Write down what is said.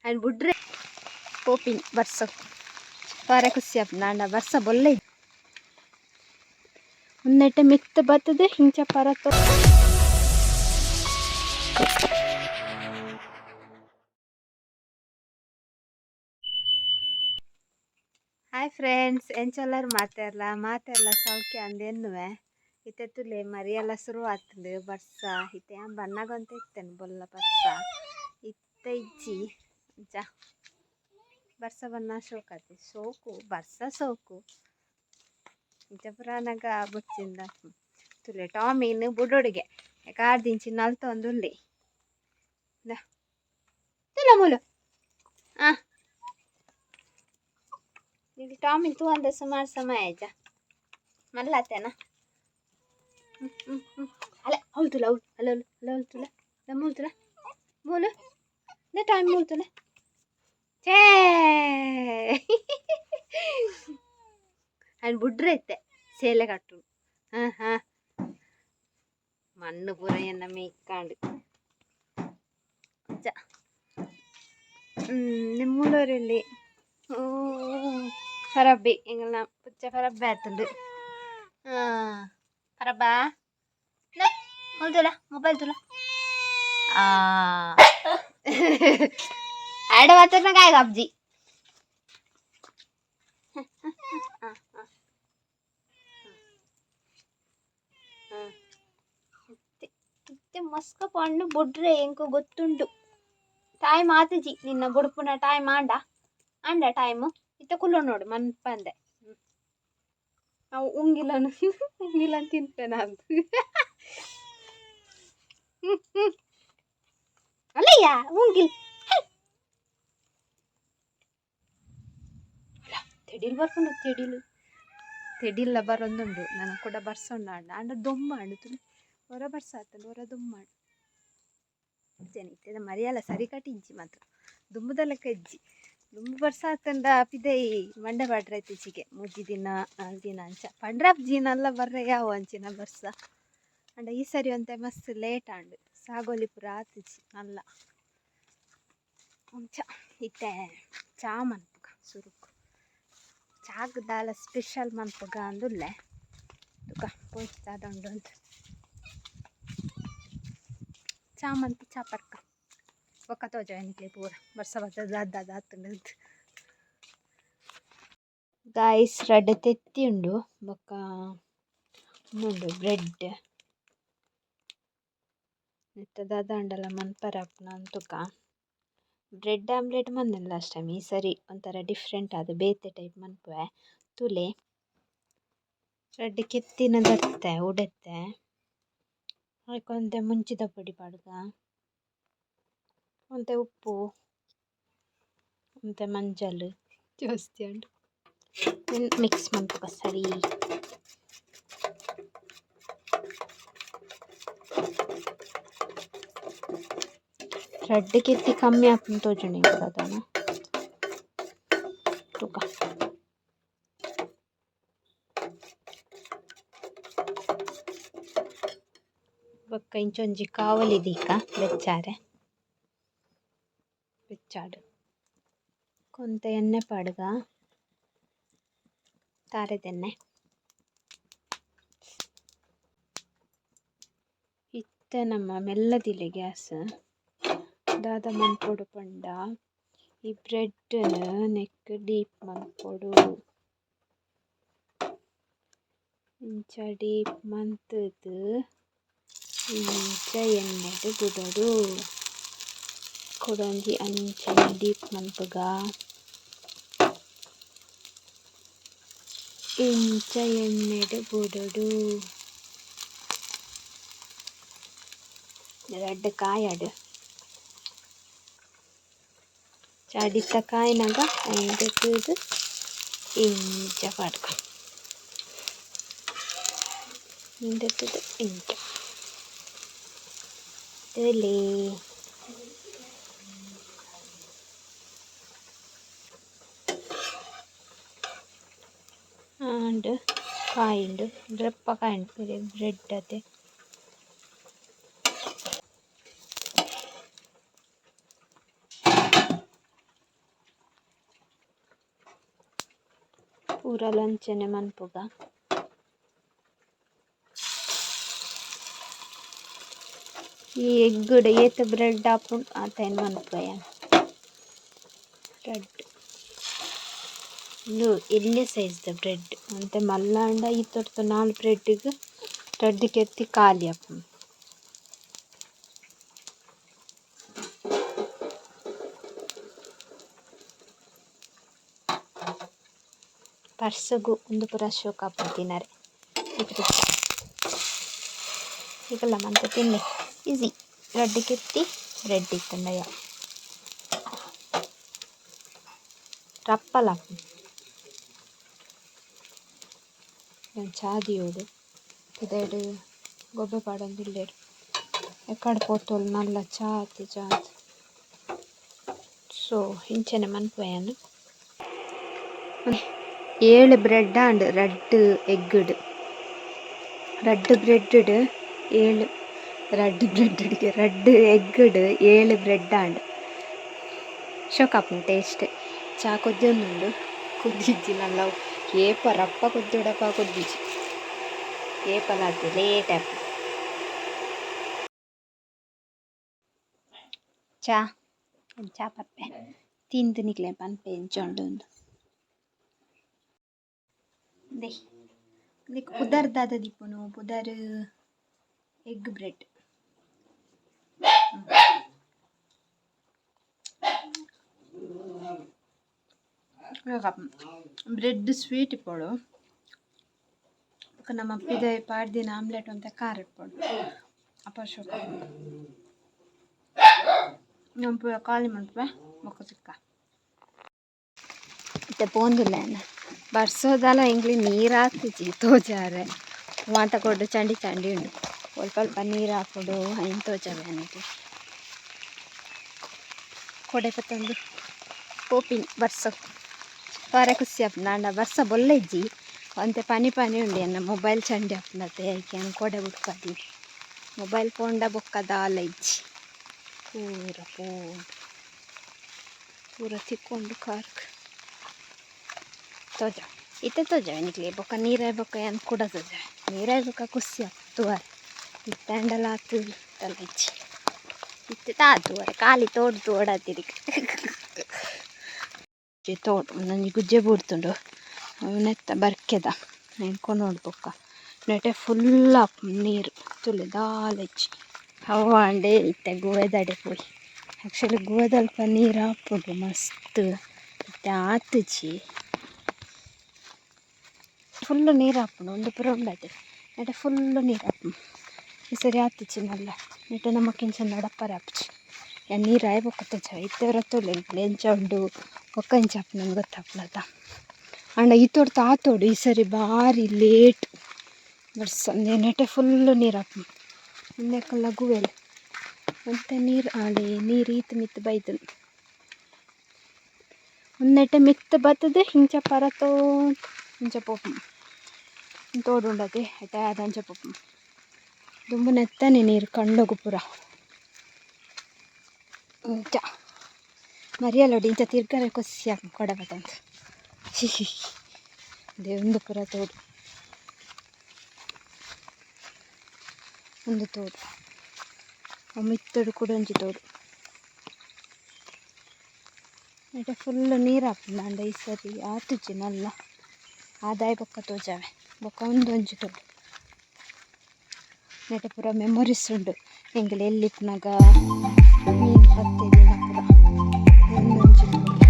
And బుడ్రే పోపింగ్ ಬರ್ಸ ಪಾರೆ ಖುಷಿ app ನಾಂಡ ಬರ್ಸ ಬೊಲ್ಲೆ ಉನ್ನೆಟ್ಟೆ ಮಿತ್ತ ಬರ್ತದೆ ಹಿಂಚ ಪರತ್ತು. ಹಾಯ್ ಫ್ರೆಂಡ್ಸ್, ಎಂಚಲ್ಲರು ಮಾತೆಲ್ಲ ಸೌಖ್ಯ ಅಂದೆನ್ನುವೆ. ಇತ್ತೆತ್ತುಲೆ ಮರಿಯೆಲ್ಲ ಶುರು ಆಗ್ತದೆ ಬರ್ಸ ಇತ್ತೆ ಬಣ್ಣಗಂತ ಇತ್ತೇನೆ ಬೊಲ್ಲ ಬರ್ಸ ಇತ್ತೆ ಇಜ್ಜಿ ಜ ಬರ್ಸ ಬಣ್ಣ ಶೋಕತೆ ಸೋಕು ಬರ್ಸ ಸೋಕು ಇಂಚ ಪುರಾಣಗ ಬುಚ್ಚಿಂದ ತುಲೆ ಟಾಮೀನ್ ಬುಡೊಡಿಗೆ ಕಾರ್ದಿಂಚಿ ನಲ್ತ ಒಂದುಳ್ಳಿ ತುಲ ಮೂಲು ಇದು ಟಾಮಿನ್ ತೂ ಅಂದ ಸುಮಾರು ಸಮಯ ಆಯ್ತ ಮಲ್ಲತ್ತೇನಾ ಅಲ್ಲ ಹೌದು ತುಲ ಹೌದು ಅಲ್ಲ ಅಲ್ಲ ಹೌದು ತುಲ ಮೂಲು ತುಲ ಮೂಲು ಟಾಮಿನ್ ಮೂಲು ತುಲ ಛೇ ಅಂಡ್ ಬುಡ್ರೆ ಇತ್ತೆ ಸೇಲೆ ಕಟ್ಟು ಮಣ್ಣು ಪೂರ ಎನ್ನ ಮೇಯ್ಕಾಂಡು ನಿಮ್ಮೂರವರಲ್ಲಿ ಪರಬ್ಬಿ ಎಂಗಲ್ನ ಪುಚ್ಚ ಪರಬ್ಬೆ ಆತುಂಡು ಪರಬ್ಬಾ ಮೂಲು ತುಲ ಮೊಬೈಲ್ ತುಲ ಆಡ ಮಾತಾಡ್ನ ಕಾಯ ಅಬ್ಜಿ ಮಸ್ಕ ಪಣ್ಣು ಬುಡ್ರೆ ಎಂಕು ಗೊತ್ತುಂಡು ಟೈಮ್ ಆತಜಿ ನಿನ್ನ ಬುಡುಪುನ ಟೈಮ್ ಆಂಡ ಟೈಮು ಇತ್ತ ಕುಲ್ಲ ನೋಡು ಮನ್ಪಂದೆ ನಾವು ಉಂಗಿಲನ್ ತಿಂತೇನ ಅಂತ ಅಲ್ಲಯ್ಯ ಉಂಗಿಲ್ ತೆಡಿಲ್ ಬರ್ಕೊಂಡು ತೆಡಿಲ್ಲ ಬರೊಂದುಂಡು ನನ್ನ ಕೂಡ ಬರ್ಸೊಂಡು ಆಂಡ ದೊಮ್ಮ ಆಂಡು ಹೊರ ಬರ್ಸ ಆತಂಡು ಹೊರ ದುಮ್ಮಾಡು ಇತ್ತೆದ ಮರಿಯಲ್ಲ ಸರಿ ಕಟ್ಟಿಂಚಿ ಮಾತ್ರ ದುಂಬುದಲ್ಲಕ ಇಜ್ಜಿ ದುಂಬು ಬರ್ಸ ಆತಂಡ ಪಿದೈ ಮಂಡೆ ಬಾಡ್ರೆ ಇತ್ತೀಚಿಗೆ ಮುಜ್ಜಿ ದಿನ ದಿನ ಅಂಚ ಪಂಡ್ರಾಪ್ ಜೀನಲ್ಲ ಬರ್ರೆ ಯಾವ ಅಂಚಿನ ಬರ್ಸ ಅಂಡ ಈ ಸರಿ ಒಂತೆ ಮಸ್ತ್ ಲೇಟ್ ಆಂಡು ಸಾಗೋಲಿ ಪುರ ಆತಿಜಿ ನಲ್ಲ ಅಂಚ ಇತ್ತೆ ಚಾ ಮನ್ಪುಗ ಸುರುಕು ಚಾಗ್ ದಾಲ ಸ್ಪೆಷಲ್ ಮನ್ಪುಗ ಅಂದುಲ್ಲೆ ತುಕ ಪೋಯ್ತಾದುಂಡು ಅಂತ ಚಾ ಮಂತ್ ಚಾ ಪರ್ಕ ಒಕ್ಕ ತೋಜ ಎನಿಕ್ಲೆ ಪೂರ ಬರ್ಸ ದಾದ ಆತುಂಡು ಗಾಯ್ಸ್ ರಡ್ಡೆ ತೆತ್ತಿ ಉಂಡು ಬೊಕ್ಕ ಉಂಡು ಬ್ರೆಡ್ ನೆತ್ತ ದಾದ ಉಂಡಲ್ಲ ಮನ್ಪರಪ್ನ ಅಂತುಕ ಬ್ರೆಡ್ ಆಮ್ಲೆಟ್ ಮಂದಿನ ಲಾಸ್ಟ್ ಟೈಮ್ ಈ ಸರಿ ಒಂಥರ ಡಿಫ್ರೆಂಟ್ ಅದು ಬೇತೆ ಟೈಪ್ ಮನ್ಪುವೆ ತುಲೆ ರಡ್ಡೆ ಕೆತ್ತಿನ ದತ್ತೆ ಉಡೆತ್ತೆ ಅದಕ್ಕೊಂತೆ ಮುಂಚಿದ ಪುಡಿ ಪಾಡ್ಗ ಒಂತೆ ಉಪ್ಪು ಒಂತೆ ಮಂಜಲ್ ಜಾಸ್ತಿ ಉಂಟು ಮಿಕ್ಸ್ ಮನ್ಪುಗ ಸರಿ ರಡ್ಡೆ ಕೆತ್ತಿ ಕಮ್ಮಿ ಆಪುಂಡು ತೋಜುಂಡು ಇಂಕ ದಾದನ ತುಕ ಬೊಕ್ಕ ಇಂಚೊಂಜಿ ಕಾವಲಿದೀಕ ಬೆಚ್ಚಾರೆ ಬೆಚ್ಚಾಡು ಕೊಂತ ಎಣ್ಣೆ ಪಾಡ್ಗ ತಾರೆದೆಣ್ಣೆ ಇತ್ತೆ ನಮ್ಮ ಮೆಲ್ಲದಿಲೆ ಗ್ಯಾಸ್ ದಾದ ಮನ್ಪೊಡು ಪಂಡ ಈ ಬ್ರೆಡ್ ನೆಕ್ ಡೀಪ್ ಮನ್ಪೊಡು ಇಂಚ ಡೀಪ್ ಮಂತುದು ಇಂಚ ಎಣ್ಣೆಡು ಬುಡೋಡು ಕೊಡೊಂಜಿ ಅಂಚನೆ ಡೀಪ್ ಮನ್ಪುಗ ಇಂಚ ಎಣ್ಣೆಡು ಬುಡೋಡು ರಡ್ಡ್ ಕಾಯಡು ಚಾಡಿತ್ತ ಕಾಯಿನಾಗ ಎಂಟು ಇಂಚ ಪಡ್ಕ ಇಂಟು ಇಂಚ ತುಲೆ ಆಂಡ್ ಕಾಯಿಂಡು ಡ್ರೆಪ್ಪ ಕಾಯಿಂಡು ಬ್ರೆಡ್ ಅದೇ ಪೂರ ಲಂಚನೆ ಮನ್ಪುಗ ಈ ಎಗ್ಗುಡ ಏತ ಬ್ರೆಡ್ ಆಪುಂಡು ಆತೈನ್ ಮನ್ಪುಯ ಬ್ರೆಡ್ ಇದು ಎಲ್ಯ ಸೈಜ್ದ ಬ್ರೆಡ್ ಅಂತೆ ಮಲ್ಲಾಂಡ ಈ ತೊಡ್ತು 4 ಬ್ರೆಡ್ಡಿಗೆ ರಡ್ಡಿಗೆ ಎತ್ತಿ ಖಾಲಿ ಆಪುಂಡು. ಪರ್ಸಗು ಒಂದು ಪೂರ ಶೋಕ ಆಪುಂಡು ತಿನ್ನರೆ ಈಗಲ್ಲ ಮಂತ ತಿನ್ನಿ ಈಸಿ ರಡ್ಡಿಗೆ ಎತ್ತಿ bread ಇತ್ತಂಡಯ್ಯ ರಪ್ಪಲ ಚಾದಿಯೋಡು ಇದೆಡು ಗೊಬ್ಬೆ ಪಾಡೊಂದುಲ್ಲೆರ್ ಎಕ್ಕಡೆ ಪೋತೋಲು Nalla ಚಾತಿ so ಇಂಚನೆ ಮನ್ಪುವೆನು 7 bread and ರಡ್ಡ್ ಎಗ್ಗುಡು ರಡ್ಡ್ ಬ್ರೆಡ್ಡ್ 7 ರಡ್ಡ್ ಎಗ್ಗುಡು 7 ಬ್ರೆಡ್ ಆಂಡ್ ಶೋಕಾಪುಂಡು ಟೇಸ್ಟ್ ಚಾ ಕೊದ್ದೊಂದುಂಡು ಕುದ್ದಿಜ್ಜಿ ನಲ್ಲ ಏಪ ರಪ್ಪ ಕುದ್ದುಡಪ್ಪ ಕುದ್ದಿಜ್ಜಿ ಏಪಲಾತಿ ಲೇಟ್ ಆಪು ಚಾ ಪಪ್ಪೆ ತಿಂದು ನಿಕ್ಲೆ ಪನ್ಪೆ ಎಂಚೊಂಡು ಲೈಕ್ ಪುದರ್ ದಾದ ದಿಪ್ಪುನು ಪುದರ್ ಎಗ್ ಬ್ರೆಡ್ ಬ್ರೆಡ್ ಸ್ವೀಟ್ ಇಪ್ಪೋಡು ನಮ್ಮ ಅಪ್ಪಿದ ಪಾಡ್ದಿನ ಆಮ್ಲೆಟ್ ಅಂತ ಖಾರ ಇಪ್ಪೋಡು ಅಪಶೋಕ ನಮ್ಮ ಖಾಲಿ ಮಾಡ್ಪೆ ಮೊಕ್ಕ ಸಿಕ್ಕ ಮತ್ತೆ ಪೋಂದಿಲ್ಲ ಬರ್ಸೋದಲ್ಲ ಎಂಗ್ಲಿ ನೀರು ಹಾಕ್ತಿಜಿ ತೋಜಾರೆ ಮಾತ ಕೊಡು ಚಂಡಿ ಉಂಡು ಸ್ವಲ್ಪ ನೀರು ಹಾಕೋಡು ಐನ್ ತೋಜಾವೆ ಅನ್ನಿಗೆ ಕೊಡೆ ಪತ್ತೊಂದು ಪೋಪಿನ್ ಬರ್ಸ ಪಾರೆ ಖುಷಿ ಆಪುಂಡು ಆಂಡ ಬರ್ಸ ಬೊಲ್ಲ ಇಜ್ಜಿ ಅಂತೆ ಪನಿ ಉಂಡು ಎನ್ನ ಮೊಬೈಲ್ ಚಂಡಿ ಆಪುಂಡತೆ ಐಕೆ ಕೊಡೆ ಬುಡ್ಕದಿ ಮೊಬೈಲ್ ಪೋಂಡ ಬೊಕ್ಕದ ಆಲ ಇಜ್ಜಿ ಪೂರ ತಿಕ್ಕೊಂಡು ಕಾರ್ಕ್ ತೋಜ ಇತ್ತೆ ತೋಜಾವೆ ನಿಕ್ಲೆ ಬೊಕ್ಕ ನೀರಾಯ್ ಬೊಕ್ಕ ಏನು ಕೂಡ ತೋಜಾವೆ ನೀರಾಯ್ ಬೊಕ್ಕ ಖುಷಿ ಆಪುಂಡು ತೂವರೆ ಇತ್ತಂಡಲ ಆತು ತಲ ಇಜ್ಜಿ ಇತ್ತೆ ತಾತುವರೆ ಖಾಲಿ ತೋಡು ಓಡಾತಿರಿ ತೋಡು ನಂಜಿ ಗುಜ್ಜೆ ಬೂಡ್ತುಂಡು ಅವನೆತ್ತ ಬರ್ಕೆದ ನೆನ್ಕೊಂಡು ನೋಡ್ಬೊಕ್ಕ ನೆಟೆ ಫುಲ್ ಆಪುಂಡು ನೀರು ತುಲೆ ದಾಲ ಇಜ್ಜಿ ಹವಾಂಡೆ ಇತ್ತೆ ಗುವೆದಡೆ ಪೋಯಿ ಆ್ಯಕ್ಚುಲಿ ಗುವೆದಲ್ಪ ನೀರು ಆಪುಂಡು ಮಸ್ತ್ ಇತ್ತೆ ಆತುಜಿ ಫುಲ್ಲು ನೀರು ಹಾಪುಂಡು ಒಂದು ಪುರ ಉಂಡತೆ ನೆಟೆ ಫುಲ್ಲು ನೀರು ಹಾಪುಂಡು ಈ ಸರಿ ಆತಿಚ್ಚಿ ನಲ್ಲ ನೆಟೆ ನಮಕ್ಕಿಂಚ ನಡಪ್ಪರೆ ಆಪುಜಿ ನೀರು ಆಯ್ ಬೊಕ್ಕ ತೋಜಾವೆ ಇತ್ತೆವರ ತೋಲೆ ಎಂಚ ಉಂಡು ಬೊಕ್ಕ ಇಂಚ ಆಪುಂಡು ನಮ್ಗೆ ಗೊತ್ತಾಪುಂಡತ ಆಂಡ ಈ ತೋಡ್ತು ಆ ತೋಡು ಈ ಸರಿ ಭಾರಿ ಲೇಟ್ ಬರ್ಸ ನೆಟೆ ಫುಲ್ಲು ನೀರು ಹಾಪುಂಡು ಇನ್ನೆಕ್ಕಲ್ಲ ಗುವೆಲೆ ಮತ್ತೆ ನೀರು ಆಡೆ ನೀರು ಈತು ಮಿತ್ತು ಬೈದನು ಒಂದೆಟೆ ಮಿತ್ತು ಬತ್ತದು ಹಿಂಚ ಪರತೋ ಇಂಚ ಪೋಪು ತೋಡು ಉಂಡತೆ ಎಟೆ ಅದಂಚ ಪೋಪು ದುಂಬು ನೆತ್ತನೆ ನೀರು ಕಂಡೋಗು ಪುರ ಇಂಚ ಮರಿಯಲ್ಲೋಡಿ ಇಂಚ ತಿರ್ಗರೆ ಖುಷಿ ಆಪು ಕೊಡ ಬತ್ತಂತ ಅದೇ ಒಂದು ಪುರ ತೋಡು ಒಂದು ತೋಡು ಮಿತ್ತಡು ಕೂಡ ಒಂಜಿ ತೋಡು ನೆಟೆ ಫುಲ್ಲು ನೀರು ಹಾಪುಂಡು ಆಂಡ ಈ ಸರಿ ಆತುಜಿ ನಲ್ಲ ಆದಾಯ ಬೊಕ್ಕ ತೋಜಾವೆ ಬೊಕ್ಕ ಒಂದೊಂಜಿ ತೋಡು ನೆಟೆ ಪೂರ ಮೆಮೊರೀಸ್ ಉಂಡು ಎಂಗ್ಲೆ ಎಲ್ಲಿಪ್ಪುನಗ ಮೀನು ಪತ್ತೆ ದಿನ ಪೂರ ಒಂದೊಂಜಿ ತೋಡು